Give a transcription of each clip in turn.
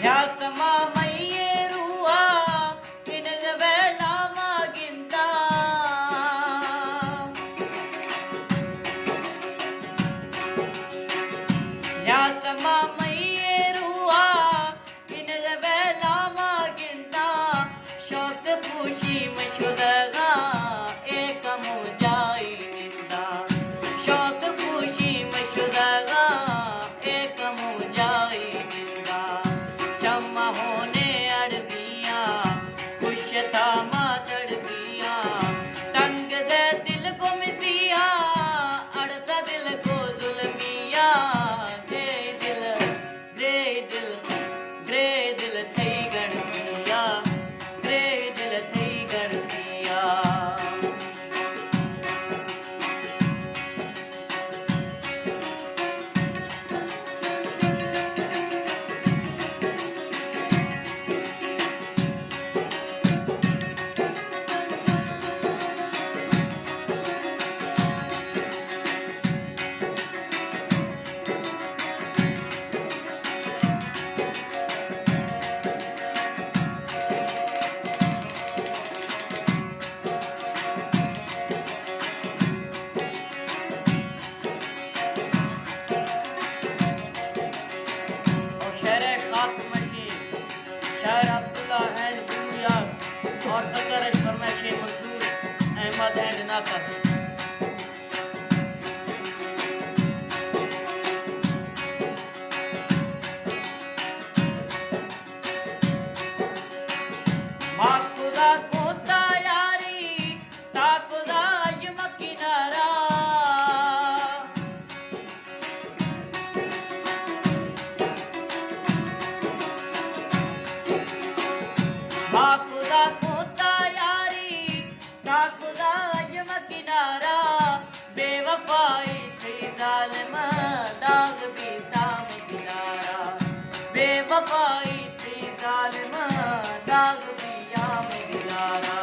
यासमा मैये रुआ किनग वेला मागिंदा यासमा मैये रुआ किनग वेला मागिंदा शौक पूशी मशुदगा एक मुजाई निंदा शौक पूशी मशुदगा एक मुजाई निंदा चम्मा होने अड़दियाँ खुश था मातड़ दिया तंग दे दिल को मिसिया अड़सा दिल को जुल्मिया ग्रे दिल थई गणतिया ग्रे दिल थई गणतिया शायर अब्दुल्ला एंड गुलयार और तकरज फरमाइश मंसूर अहमद एंड नाकर माँ खुदा को तैयारी ता खुदा यमकिनारा माँ खुदा को तैयारी ता खुदा यमकिनारा बेवफाई थी जालिमा दाग भी दाम किनारा बेवफाई थी जालिमा दाग भी याम किनारा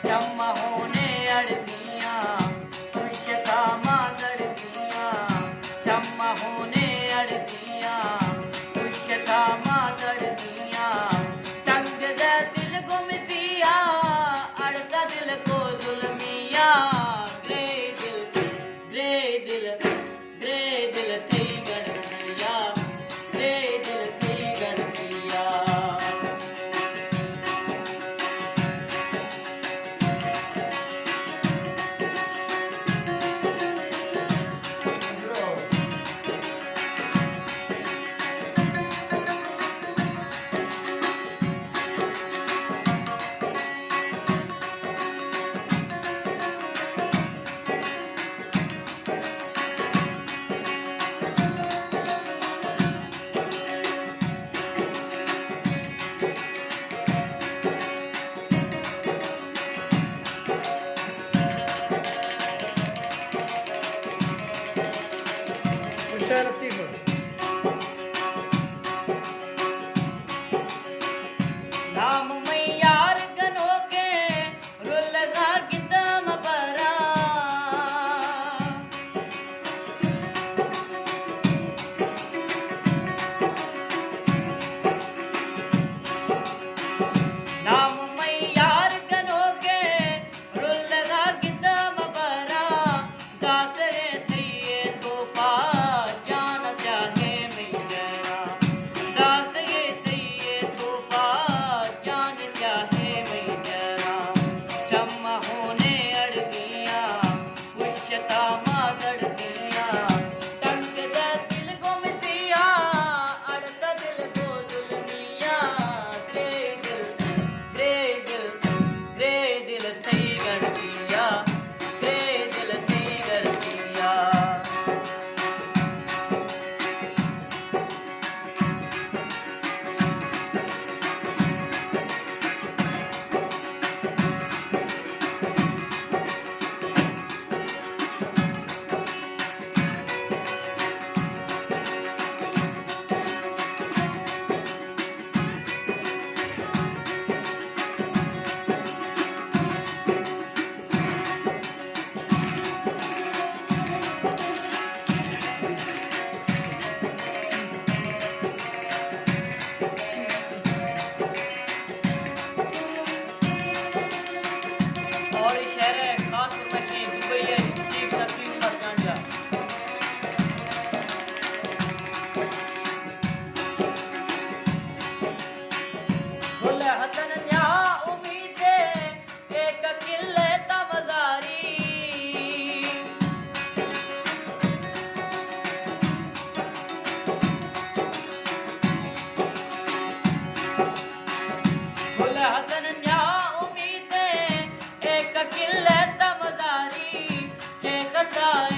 चम्मा होने अड़दियाँ खुश था मातड़दियाँ चम्मा होने अड़दियाँ खुश था मातड़दियाँ तंग दे दिल को मिसिया अड़ता दिल को जुल्मिया ग्रे दिल थई गणतिया ग्रे दिल थई गणतिया नाम में यार गनो के रुलगा किदम बरा नाम में यार गनो के रुलगा किदम बरा दासरे दिए तो पा जान चाहे में आए